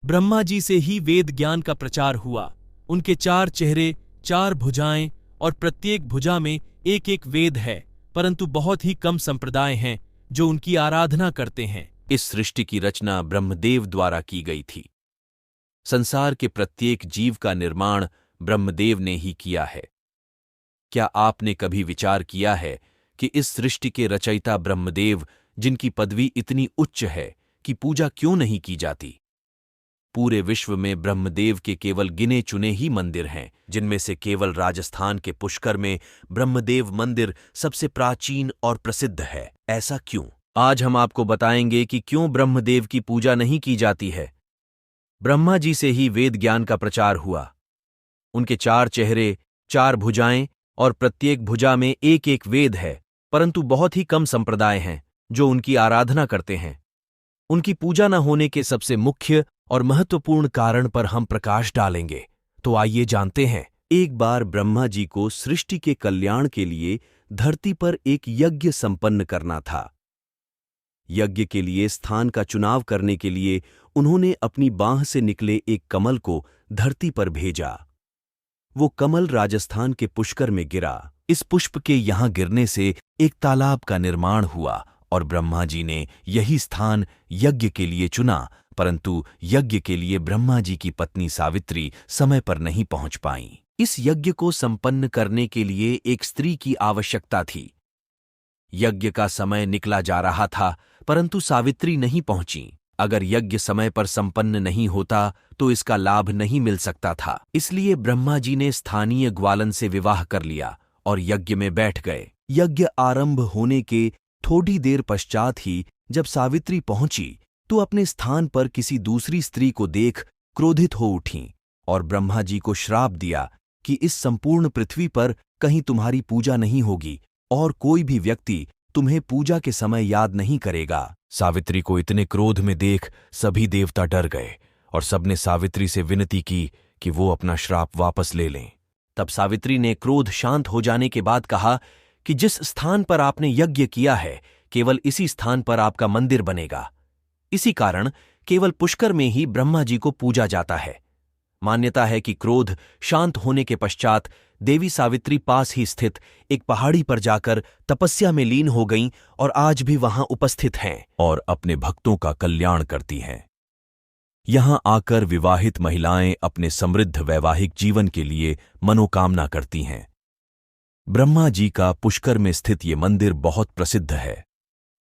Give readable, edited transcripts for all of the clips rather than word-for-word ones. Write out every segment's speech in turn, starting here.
ब्रह्मा जी से ही वेद ज्ञान का प्रचार हुआ। उनके 4 चेहरे, 4 भुजाएं और प्रत्येक भुजा में एक एक वेद है, परंतु बहुत ही कम संप्रदाय हैं जो उनकी आराधना करते हैं। इस सृष्टि की रचना ब्रह्मदेव द्वारा की गई थी। संसार के प्रत्येक जीव का निर्माण ब्रह्मदेव ने ही किया है। क्या आपने कभी विचार किया है कि इस सृष्टि के रचयिता ब्रह्मदेव, जिनकी पदवी इतनी उच्च है, की पूजा क्यों नहीं की जाती? पूरे विश्व में ब्रह्मदेव के केवल गिने चुने ही मंदिर हैं, जिनमें से केवल राजस्थान के पुष्कर में ब्रह्मदेव मंदिर सबसे प्राचीन और प्रसिद्ध है। ऐसा क्यों? आज हम आपको बताएंगे कि क्यों ब्रह्मदेव की पूजा नहीं की जाती है। ब्रह्मा जी से ही वेद ज्ञान का प्रचार हुआ। उनके 4 चेहरे, 4 भुजाएं और प्रत्येक भुजा में एक एक वेद है, परंतु बहुत ही कम संप्रदाय हैं जो उनकी आराधना करते हैं। उनकी पूजा न होने के सबसे मुख्य और महत्वपूर्ण कारण पर हम प्रकाश डालेंगे। तो आइए जानते हैं। एक बार ब्रह्मा जी को सृष्टि के कल्याण के लिए धरती पर एक यज्ञ संपन्न करना था। यज्ञ के लिए स्थान का चुनाव करने के लिए उन्होंने अपनी बांह से निकले एक कमल को धरती पर भेजा। वो कमल राजस्थान के पुष्कर में गिरा। इस पुष्प के यहां गिरने से एक तालाब का निर्माण हुआ और ब्रह्मा जी ने यही स्थान यज्ञ के लिए चुना, परंतु यज्ञ के लिए ब्रह्मा जी की पत्नी सावित्री समय पर नहीं पहुंच पाईं। इस यज्ञ को संपन्न करने के लिए एक स्त्री की आवश्यकता थी। यज्ञ का समय निकला जा रहा था, परंतु सावित्री नहीं पहुंची। अगर यज्ञ समय पर संपन्न नहीं होता तो इसका लाभ नहीं मिल सकता था। इसलिए ब्रह्मा जी ने स्थानीय ग्वालन से विवाह कर लिया और यज्ञ में बैठ गए। यज्ञ आरंभ होने के थोड़ी देर पश्चात ही जब सावित्री पहुंची तो अपने स्थान पर किसी दूसरी स्त्री को देख क्रोधित हो उठीं और ब्रह्मा जी को श्राप दिया कि इस संपूर्ण पृथ्वी पर कहीं तुम्हारी पूजा नहीं होगी और कोई भी व्यक्ति तुम्हें पूजा के समय याद नहीं करेगा। सावित्री को इतने क्रोध में देख सभी देवता डर गए और सबने सावित्री से विनती की कि वो अपना श्राप वापस ले लें। तब सावित्री ने क्रोध शांत हो जाने के बाद कहा कि जिस स्थान पर आपने यज्ञ किया है, केवल इसी स्थान पर आपका मंदिर बनेगा। इसी कारण केवल पुष्कर में ही ब्रह्मा जी को पूजा जाता है। मान्यता है कि क्रोध शांत होने के पश्चात देवी सावित्री पास ही स्थित एक पहाड़ी पर जाकर तपस्या में लीन हो गईं और आज भी वहां उपस्थित हैं और अपने भक्तों का कल्याण करती हैं। यहां आकर विवाहित महिलाएं अपने समृद्ध वैवाहिक जीवन के लिए मनोकामना करती हैं। ब्रह्मा जी का पुष्कर में स्थित ये मंदिर बहुत प्रसिद्ध है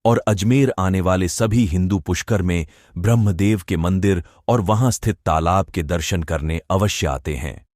और अजमेर आने वाले सभी हिंदू पुष्कर में ब्रह्मदेव के मंदिर और वहां स्थित तालाब के दर्शन करने अवश्य आते हैं।